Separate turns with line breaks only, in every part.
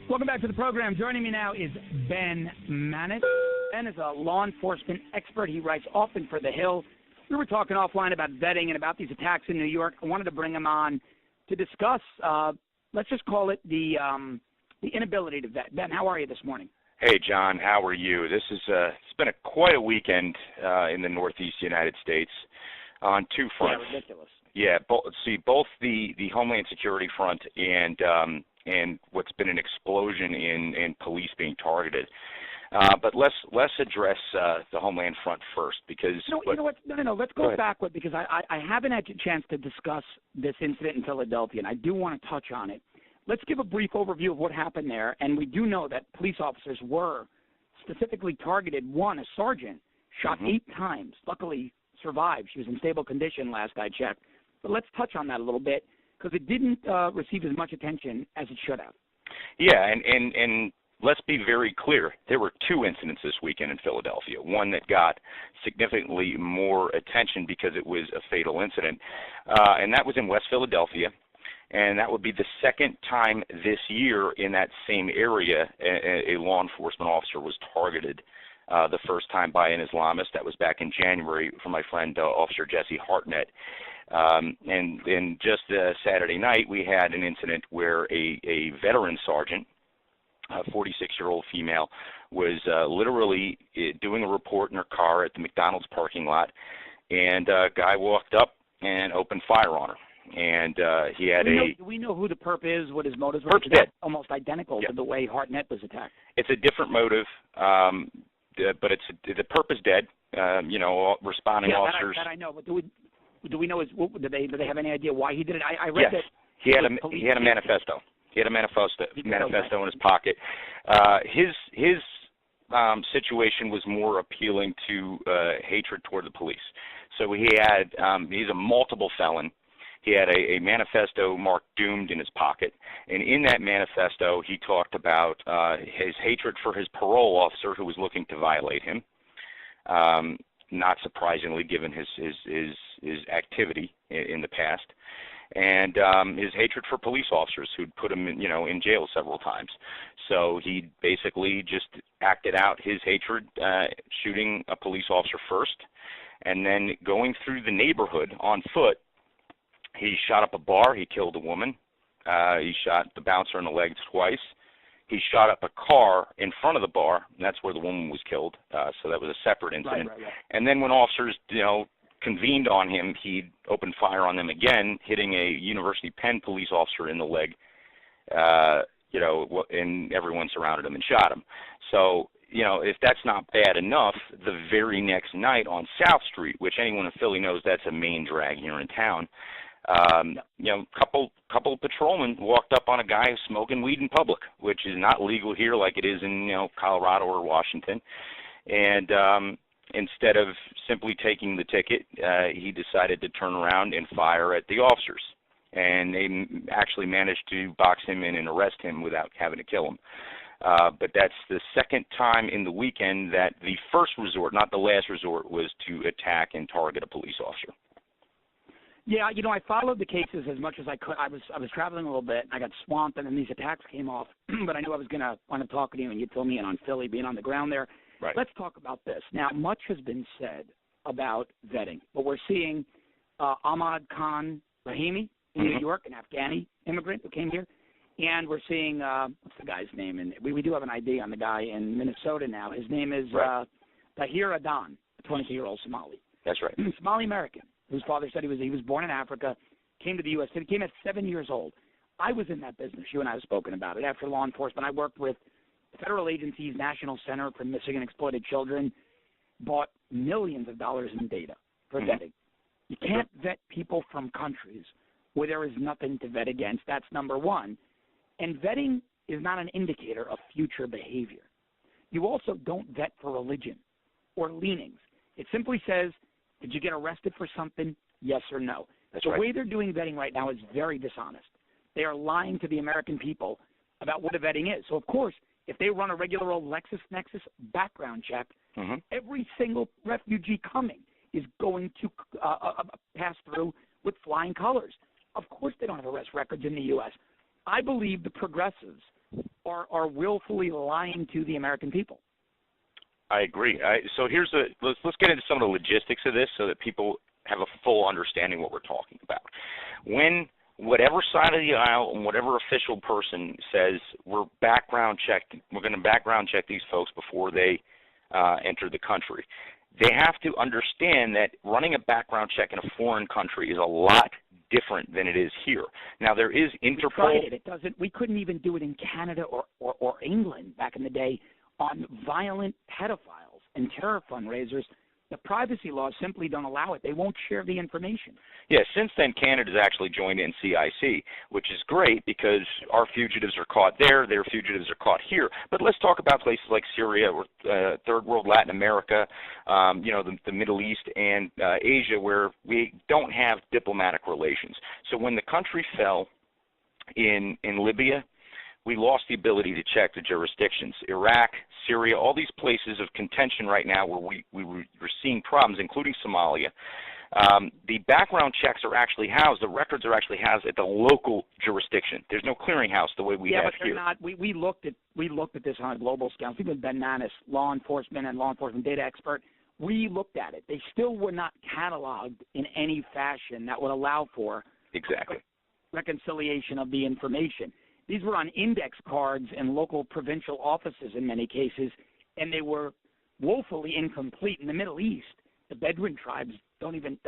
Welcome back to the program. Joining me now is Ben Manis. Ben is a law enforcement expert. He writes often for The Hill. We were talking offline about vetting and about these attacks in New York. I wanted to bring him on to discuss, let's just call it the inability to vet. Ben, how are you this morning?
Hey, John, how are you? This is it's been quite a weekend in the Northeast United States on two fronts.
Yeah, ridiculous.
Yeah, both the Homeland Security front and what's been an explosion in police being targeted. But let's address the Homeland front first, because
you know what? No. Let's go backward, because I haven't had a chance to discuss this incident in Philadelphia, and I do want to touch on it. Let's give a brief overview of what happened there. And we do know that police officers were specifically targeted. One, a sergeant, shot 8 times. Luckily, survived. She was in stable condition last I checked. But let's touch on that a little bit, because it didn't receive as much attention as it should have.
Yeah, and let's be very clear. There were 2 incidents this weekend in Philadelphia. One that got significantly more attention because it was a fatal incident, and that was in West Philadelphia. And that would be the second time this year in that same area a law enforcement officer was targeted. The first time by an Islamist. That was back in January for my friend Officer Jesse Hartnett. And then just Saturday night, we had an incident where a veteran sergeant, a 46-year-old female, was literally doing a report in her car at the McDonald's parking lot, and a guy walked up and opened fire on her. And he had
Do we know who the perp is, what his motives were?
Perp's dead.
Almost identical to the way Hartnett was attacked.
It's a different motive, but the perp is dead. Responding officers.
That I know, but do we know do they have any idea why he did it? I read that
he had a manifesto. He had a manifesto in his pocket. His situation was more appealing to hatred toward the police. So he's a multiple felon. He had a manifesto marked doomed in his pocket, and in that manifesto he talked about his hatred for his parole officer who was looking to violate him, not surprisingly given his activity in the past, and his hatred for police officers who'd put him in jail several times. So he basically just acted out his hatred, shooting a police officer first, and then going through the neighborhood on foot. He shot up a bar. He killed a woman. He shot the bouncer in the legs twice. He shot up a car in front of the bar, and that's where the woman was killed. So that was a separate incident.
Right.
And then when officers, convened on him, he opened fire on them again, hitting a University Penn police officer in the leg. And everyone surrounded him and shot him. So, if that's not bad enough, the very next night on South Street, which anyone in Philly knows that's a main drag here in town, couple of patrolmen walked up on a guy smoking weed in public, which is not legal here like it is in Colorado or Washington. And instead of simply taking the ticket, he decided to turn around and fire at the officers. And they actually managed to box him in and arrest him without having to kill him. But that's the second time in the weekend that the first resort, not the last resort, was to attack and target a police officer.
Yeah, I followed the cases as much as I could. I was traveling a little bit. I got swamped, and then these attacks came off. But I knew I was going to want to talk to you, and you told me in on Philly, being on the ground there.
Right.
Let's talk about this. Now, much has been said about vetting, but we're seeing Ahmad Khan Rahimi in New York, an Afghani immigrant who came here, and we're seeing what's the guy's name? And we do have an ID on the guy in Minnesota now. His name is Tahir Adan, a 22-year-old Somali.
That's right.
Somali American, whose father said he was born in Africa, came to the U.S. He came at 7 years old. I was in that business. You and I have spoken about it. After law enforcement, I worked with federal agencies, National Center for Missing and Exploited Children, bought millions of dollars in data for vetting. You can't vet people from countries where there is nothing to vet against. That's number one. And vetting is not an indicator of future behavior. You also don't vet for religion or leanings. It simply says, did you get arrested for something, yes or no? The way they're doing vetting right now is very dishonest. They are lying to the American people about what a vetting is. So, of course, if they run a regular old LexisNexis background check, every single refugee coming is going to pass through with flying colors. Of course they don't have arrest records in the U.S. I believe the progressives are willfully lying to the American people.
I agree. So let's get into some of the logistics of this so that people have a full understanding of what we're talking about. When whatever side of the aisle and whatever official person says we're going to background check these folks before they enter the country, they have to understand that running a background check in a foreign country is a lot different than it is here. Now, there is Interpol.
We couldn't even do it in Canada or England back in the day on violent pedophiles and terror fundraisers. The privacy laws simply don't allow it. They won't share the information.
Yeah, since then, Canada's actually joined NCIC, which is great because our fugitives are caught there, their fugitives are caught here. But let's talk about places like Syria or Third World Latin America, the Middle East and Asia, where we don't have diplomatic relations. So when the country fell in Libya, we lost the ability to check the jurisdictions. Iraq, Syria, all these places of contention right now where we're seeing problems, including Somalia. The background checks are actually housed, the records are actually housed at the local jurisdiction. There's no clearinghouse the way we have here.
Yeah, but they're not. We looked at this on a global scale. Even Ben Manis, law enforcement data expert, we looked at it. They still were not cataloged in any fashion that would allow for reconciliation of the information. These were on index cards in local provincial offices in many cases, and they were woefully incomplete. In the Middle East, the Bedouin tribes don't even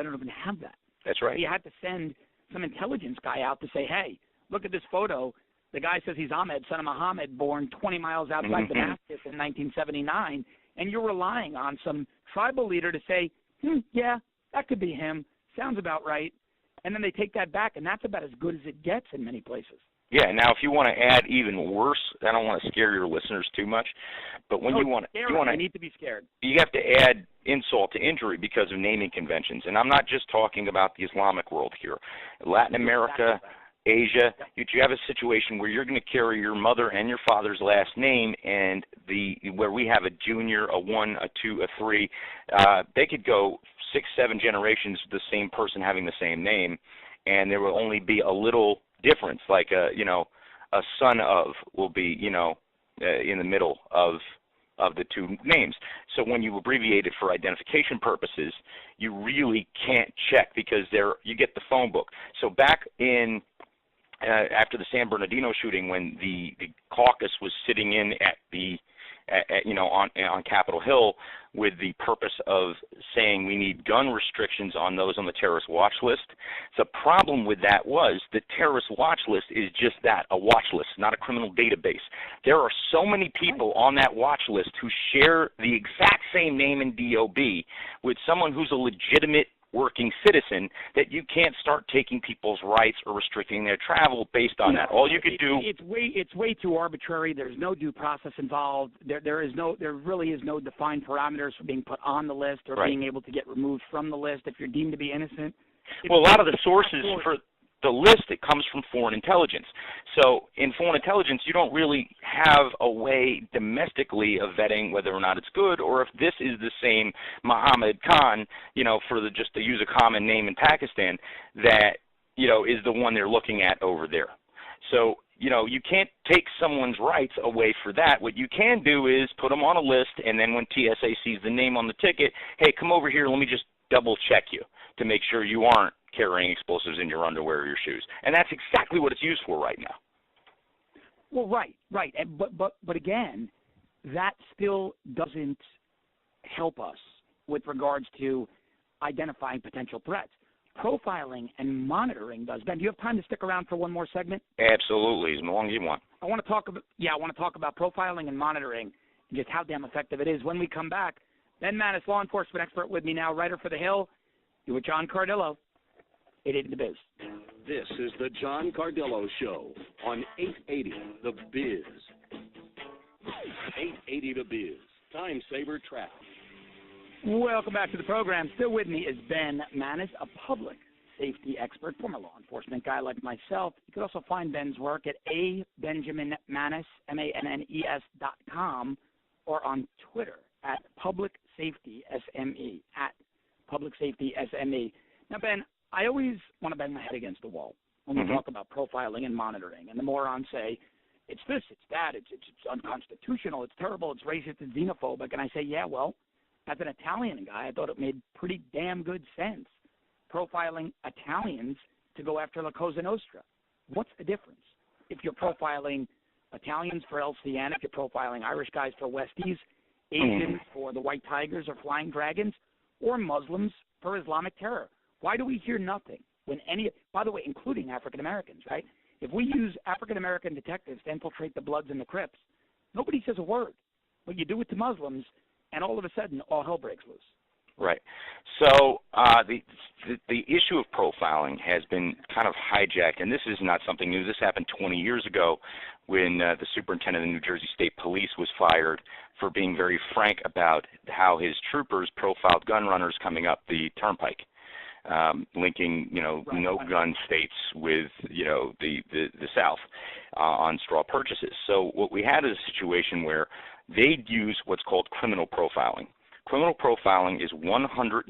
have that.
That's right.
You had to send some intelligence guy out to say, hey, look at this photo. The guy says he's Ahmed, son of Muhammad, born 20 miles outside Damascus in 1979, and you're relying on some tribal leader to say, yeah, that could be him. Sounds about right. And then they take that back, and that's about as good as it gets in many places.
Yeah, now if you want to add even worse, I don't want to scare your listeners too much, but when you
need to be scared.
You have to add insult to injury because of naming conventions, and I'm not just talking about the Islamic world here. Latin America, Asia, you have a situation where you're going to carry your mother and your father's last name, and where we have a junior, a 1, a 2, a 3, they could go 6, 7 generations with the same person having the same name, and there will only be a little difference, like a son of will be in the middle of the two names. So when you abbreviate it for identification purposes, you really can't check because you get the phone book. So back in after the San Bernardino shooting, when the caucus was sitting in on Capitol Hill with the purpose of saying we need gun restrictions on those on the terrorist watch list. The problem with that was the terrorist watch list is just that, a watch list, not a criminal database. There are so many people on that watch list who share the exact same name in DOB with someone who's a legitimate working citizen that you can't start taking people's rights or restricting their travel based on that. All you could do
it's way too arbitrary. There's no due process involved. There really is no defined parameters for being put on the list or being able to get removed from the list if you're deemed to be innocent.
Well, a lot of the sources for the list, it comes from foreign intelligence. So in foreign intelligence, you don't really have a way domestically of vetting whether or not it's good or if this is the same Mohammed Khan, just to use a common name in Pakistan, that, is the one they're looking at over there. So, you can't take someone's rights away for that. What you can do is put them on a list, and then when TSA sees the name on the ticket, hey, come over here, let me just double check you to make sure you aren't carrying explosives in your underwear or your shoes. And that's exactly what it's used for right now.
Well, right. But again, that still doesn't help us with regards to identifying potential threats. Profiling and monitoring does. Ben, do you have time to stick around for one more segment?
Absolutely, as long as you want.
I want to talk about profiling and monitoring and just how damn effective it is. When we come back, Ben Manis, law enforcement expert with me now, writer for The Hill. You with John Cardillo. 880 The Biz.
This is the John Cardillo Show on 880 The Biz. 880 The Biz. Time saver traffic.
Welcome back to the program. Still with me is Ben Manis, a public safety expert, former law enforcement guy like myself. You can also find Ben's work at abenjaminmanis, MANNES.com, or on Twitter at Public Safety SME, at Public Safety SME. Now, Ben, I always want to bang my head against the wall when we talk about profiling and monitoring. And the morons say, it's this, it's that, it's unconstitutional, it's terrible, it's racist, it's xenophobic. And I say, yeah, well, as an Italian guy, I thought it made pretty damn good sense profiling Italians to go after La Cosa Nostra. What's the difference? If you're profiling Italians for El Cian, if you're profiling Irish guys for Westies, Asians for the White Tigers or Flying Dragons, or Muslims for Islamic terror. Why do we hear nothing when by the way, including African Americans, right? If we use African American detectives to infiltrate the Bloods and the Crips, nobody says a word. But you do it to Muslims, and all of a sudden, all hell breaks loose.
Right. So the issue of profiling has been kind of hijacked, and this is not something new. This happened 20 years ago when the superintendent of the New Jersey State Police was fired for being very frank about how his troopers profiled gun runners coming up the turnpike, linking, no-gun states with, the South on straw purchases. So what we had is a situation where they'd use what's called criminal profiling. Criminal profiling is 150%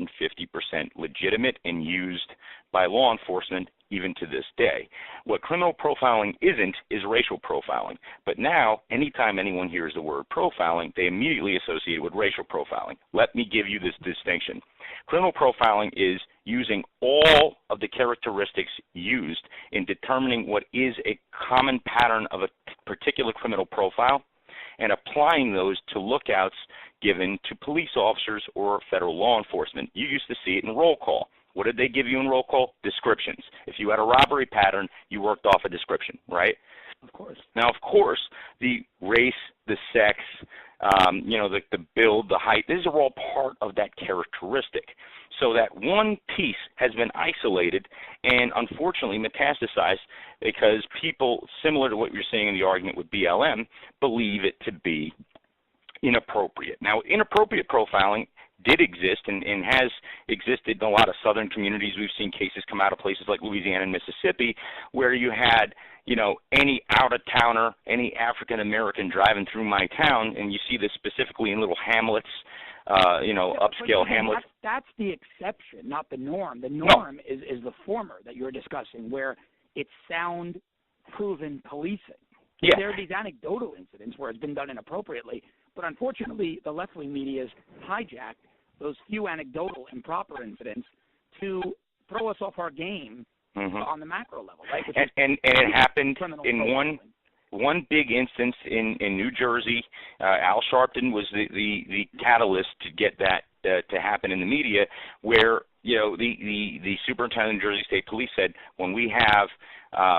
legitimate and used by law enforcement even to this day. What criminal profiling isn't is racial profiling. But now, anytime anyone hears the word profiling, they immediately associate it with racial profiling. Let me give you this distinction. Criminal profiling is using all of the characteristics used in determining what is a common pattern of a particular criminal profile and applying those to lookouts given to police officers or federal law enforcement. You used to see it in roll call. What did they give you in roll call? Descriptions. If you had a robbery pattern, you worked off a description, right?
Of course.
Now, of course, the race, the sex, the build, the height, these are all part of that characteristic. So that one piece has been isolated and unfortunately metastasized because people, similar to what you're seeing in the argument with BLM, believe it to be inappropriate. Now, inappropriate profiling did exist and has existed in a lot of southern communities. We've seen cases come out of places like Louisiana and Mississippi where you had, any out-of-towner, any African-American driving through my town, and you see this specifically in little hamlets, upscale hamlets.
That's the exception, not the norm. The norm is the former that you're discussing, where it's sound, proven policing.
Yeah.
There are these anecdotal incidents where it's been done inappropriately, but unfortunately the left-wing media has hijacked those few anecdotal improper incidents to throw us off our game on the macro level, right?
And it happened in one big instance in New Jersey. Al Sharpton was the catalyst to get that to happen in the media, where the superintendent of New Jersey State Police said, when we have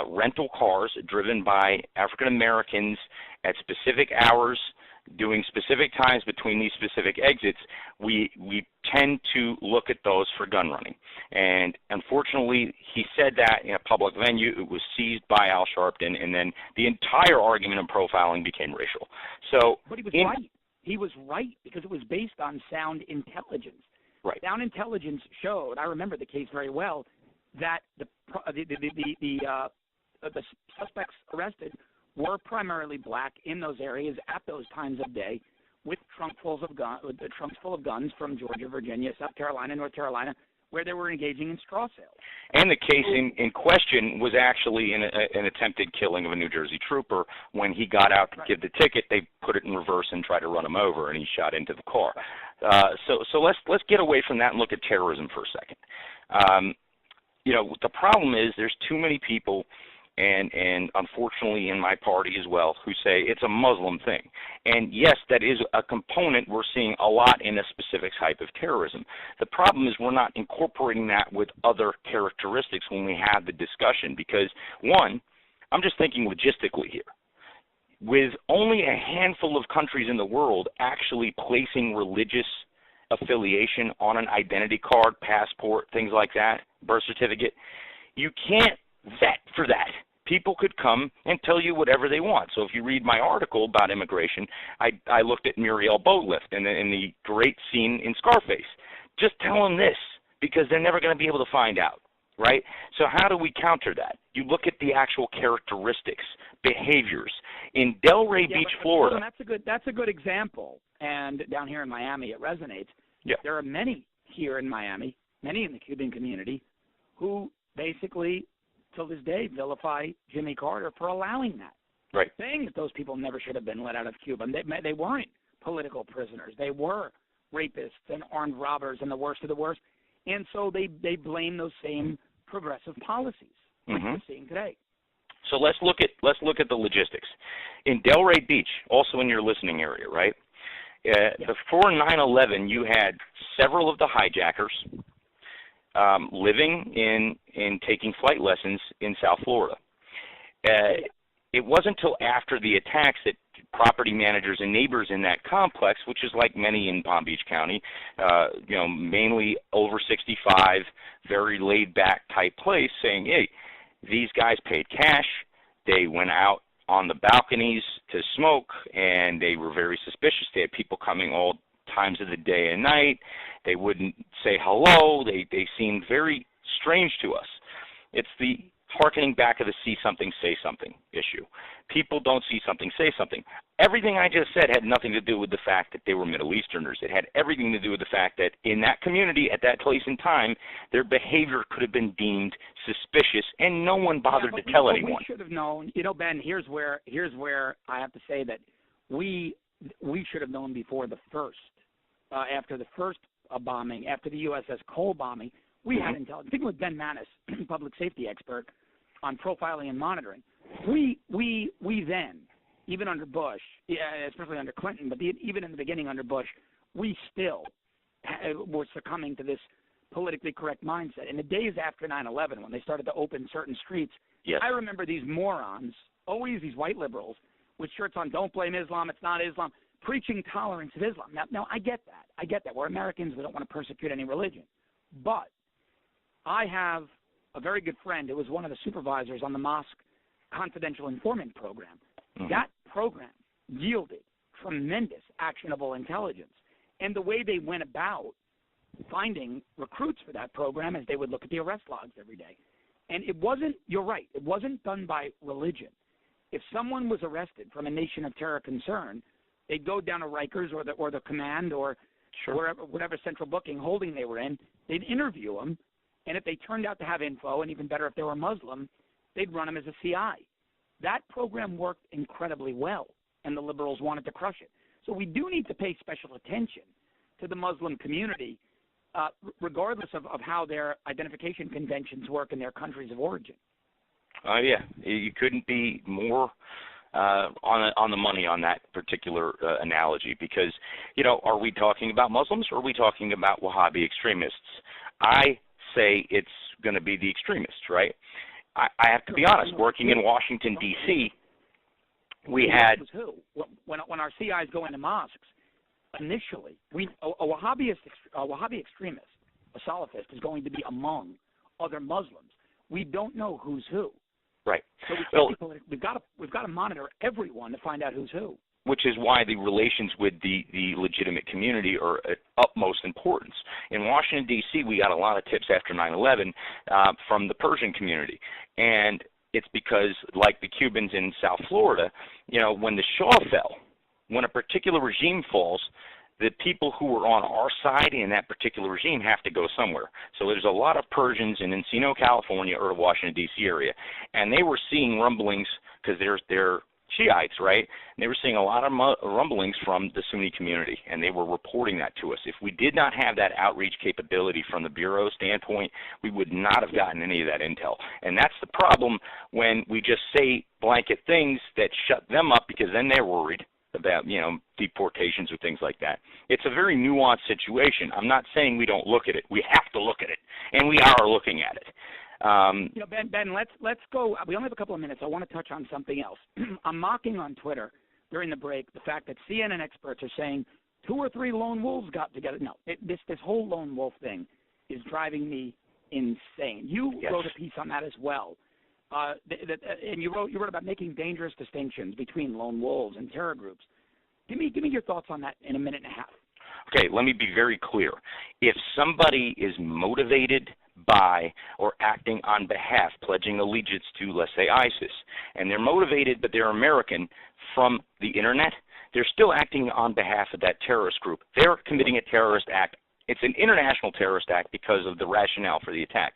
rental cars driven by African Americans at specific hours, doing specific times between these specific exits, we tend to look at those for gun running. And unfortunately, he said that in a public venue. It was seized by Al Sharpton, and then the entire argument of profiling became racial.
But he was right. He was right because it was based on sound intelligence.
Right.
Sound intelligence showed, I remember the case very well, that the suspects arrested were primarily black in those areas at those times of day, with trunks full of guns from Georgia, Virginia, South Carolina, North Carolina, where they were engaging in straw sales.
And the case in question was actually an attempted killing of a New Jersey trooper. When he got out to give the ticket, they put it in reverse and tried to run him over, and he shot into the car. So let's get away from that and look at terrorism for a second. The problem is there's too many people, and unfortunately in my party as well, who say it's a Muslim thing. And yes, that is a component we're seeing a lot in a specific type of terrorism. The problem is we're not incorporating that with other characteristics when we have the discussion because, one, I'm just thinking logistically here. With only a handful of countries in the world actually placing religious affiliation on an identity card, passport, things like that, birth certificate, you can't vet for that. People could come and tell you whatever they want. So if you read my article about immigration, I looked at Muriel Boatlift in the great scene in Scarface. Just tell them this because they're never going to be able to find out, right? So how do we counter that? You look at the actual characteristics, behaviors. In Delray Beach, Florida.
That's a good example. And down here in Miami, it resonates.
Yeah.
There are many here in Miami, many in the Cuban community, who basically, till this day, vilify Jimmy Carter for allowing that.
Right.
saying that those people never should have been let out of Cuba. And they weren't political prisoners. They were rapists and armed robbers and the worst of the worst. And so they blame those same progressive policies like we're seeing today.
So let's look at the logistics. In Delray Beach, also in your listening area, right? Before 9/11, you had several of the hijackers living in taking flight lessons in South Florida. It wasn't until after the attacks that property managers and neighbors in that complex, which is like many in Palm Beach County, mainly over 65, very laid-back type place, saying, hey, these guys paid cash, they went out on the balconies to smoke, and they were very suspicious. They had people coming all times of the day and night. They wouldn't say hello. They seemed very strange to us. It's the hearkening back of the see something, say something issue. People don't see something, say something. Everything I just said had nothing to do with the fact that they were Middle Easterners. It had everything to do with the fact that in that community, at that place in time, their behavior could have been deemed suspicious, and no one bothered to tell anyone.
We should have known. You know, Ben, here's where I have to say that we should have known before the first, after the first bombing, after the USS Cole bombing, we had intelligence. Speaking with Ben Maness, public safety expert on profiling and monitoring, we then, even under Bush, especially under Clinton, but even in the beginning under Bush, we still were succumbing to this politically correct mindset. In the days after 9/11, when they started to open certain streets,
yes.
I remember these morons, always these white liberals, with shirts on, don't blame Islam, it's not Islam, preaching tolerance of Islam. Now I get that. I get that. We're Americans. We don't want to persecute any religion. But I have a very good friend who was one of the supervisors on the Mosque Confidential Informant Program. That program yielded tremendous actionable intelligence. And the way they went about finding recruits for that program is they would look at the arrest logs every day. And it wasn't, you're right, it wasn't done by religion. If someone was arrested from a nation of terror concern, they'd go down to Rikers or the command or whatever central booking holding they were in, they'd interview them, and if they turned out to have info, and even better if they were Muslim, they'd run them as a CI. That program worked incredibly well, and the liberals wanted to crush it. So we do need to pay special attention to the Muslim community, regardless of how their identification conventions work in their countries of origin.
Yeah, you couldn't be more on the money on that particular analogy because, are we talking about Muslims or are we talking about Wahhabi extremists? I say it's going to be the extremists, right? I have to be honest, working in Washington, D.C., we had...
When our CIs go into mosques, initially, a Wahhabi extremist, a Salafist, is going to be among other Muslims. We don't know who's who.
Right.
So we've got to monitor everyone to find out who's who.
Which is why the relations with the legitimate community are at utmost importance. In Washington, D.C., we got a lot of tips after 9/11 from the Persian community. And it's because, like the Cubans in South Florida, when the Shah fell, when a particular regime falls, the people who were on our side in that particular regime have to go somewhere. So there's a lot of Persians in Encino, California, or the Washington, D.C. area. And they were seeing rumblings because they're Shiites, right? And they were seeing a lot of rumblings from the Sunni community, and they were reporting that to us. If we did not have that outreach capability from the Bureau standpoint, we would not have gotten any of that intel. And that's the problem when we just say blanket things that shut them up because then they're worried about, deportations or things like that. It's a very nuanced situation. I'm not saying we don't look at it. We have to look at it, and we are looking at it.
Ben, let's go. We only have a couple of minutes. I want to touch on something else. I'm mocking on Twitter during the break the fact that CNN experts are saying 2 or 3 lone wolves got together. No, this whole lone wolf thing is driving me insane. You wrote a piece on that as well, and you wrote about making dangerous distinctions between lone wolves and terror groups. Give me your thoughts on that in a minute and a half.
Okay, let me be very clear. If somebody is motivated by or acting on behalf, pledging allegiance to, let's say, ISIS, and they're motivated but they're American from the internet, they're still acting on behalf of that terrorist group. They're committing a terrorist act It's an international terrorist act because of the rationale for the attack.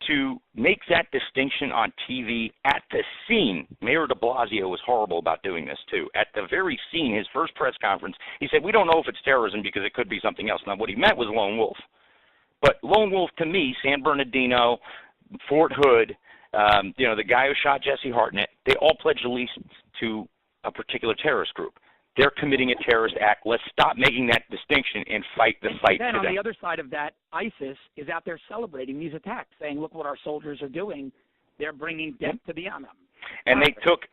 To make that distinction on TV at the scene, Mayor de Blasio was horrible about doing this too. At the very scene, his first press conference, he said, we don't know if it's terrorism because it could be something else. Now, what he meant was lone wolf. But lone wolf to me, San Bernardino, Fort Hood, the guy who shot Jesse Hartnett, they all pledged allegiance to a particular terrorist group. They're committing a terrorist act. Let's stop making that distinction and fight the fight
then
today.
On the other side of that, ISIS is out there celebrating these attacks, saying, "Look what our soldiers are doing. They're bringing death to the enemy."
And they took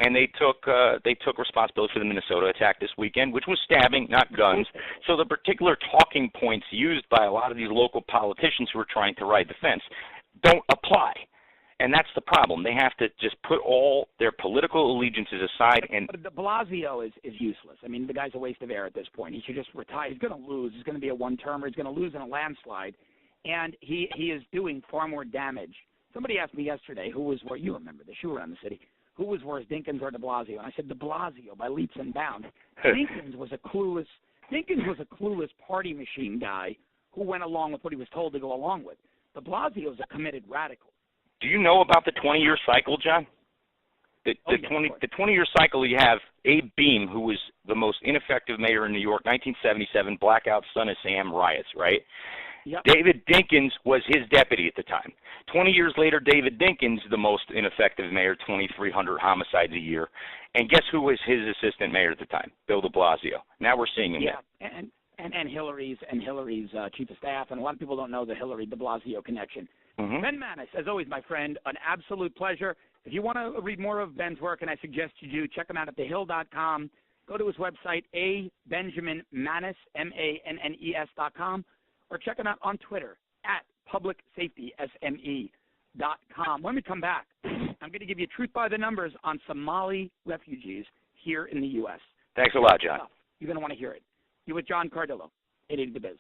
responsibility for the Minnesota attack this weekend, which was stabbing, not guns. So the particular talking points used by a lot of these local politicians who are trying to ride the fence don't apply. And that's the problem. They have to just put all their political allegiances aside.
But de Blasio is useless. I mean, the guy's a waste of air at this point. He should just retire. He's going to lose. He's going to be a one-termer. He's going to lose in a landslide. And he is doing far more damage. Somebody asked me yesterday, who was worse, you remember this, you were around the city, who was worse, Dinkins or de Blasio? And I said de Blasio by leaps and bounds. Dinkins was a clueless party machine guy who went along with what he was told to go along with. De Blasio is a committed radical.
Do you know about the 20-year cycle, John? The 20-year cycle, you have Abe Beame, who was the most ineffective mayor in New York, 1977, blackout, Son of Sam riots, right?
Yep.
David Dinkins was his deputy at the time. 20 years later, David Dinkins, the most ineffective mayor, 2,300 homicides a year. And guess who was his assistant mayor at the time? Bill de Blasio. Now we're seeing him.
Yeah, and Hillary's chief of staff, and a lot of people don't know the Hillary de Blasio connection.
Mm-hmm.
Ben Manis, as always, my friend, an absolute pleasure. If you want to read more of Ben's work, and I suggest you do, check him out at thehill.com. Go to his website, benjaminmanis, MANNES.com, or check him out on Twitter, at publicsafetysme.com. When we come back, I'm going to give you truth by the numbers on Somali refugees here in the U.S.
Thanks a lot, John.
You're going to want to hear it. You're with John Cardillo, 880 The Biz.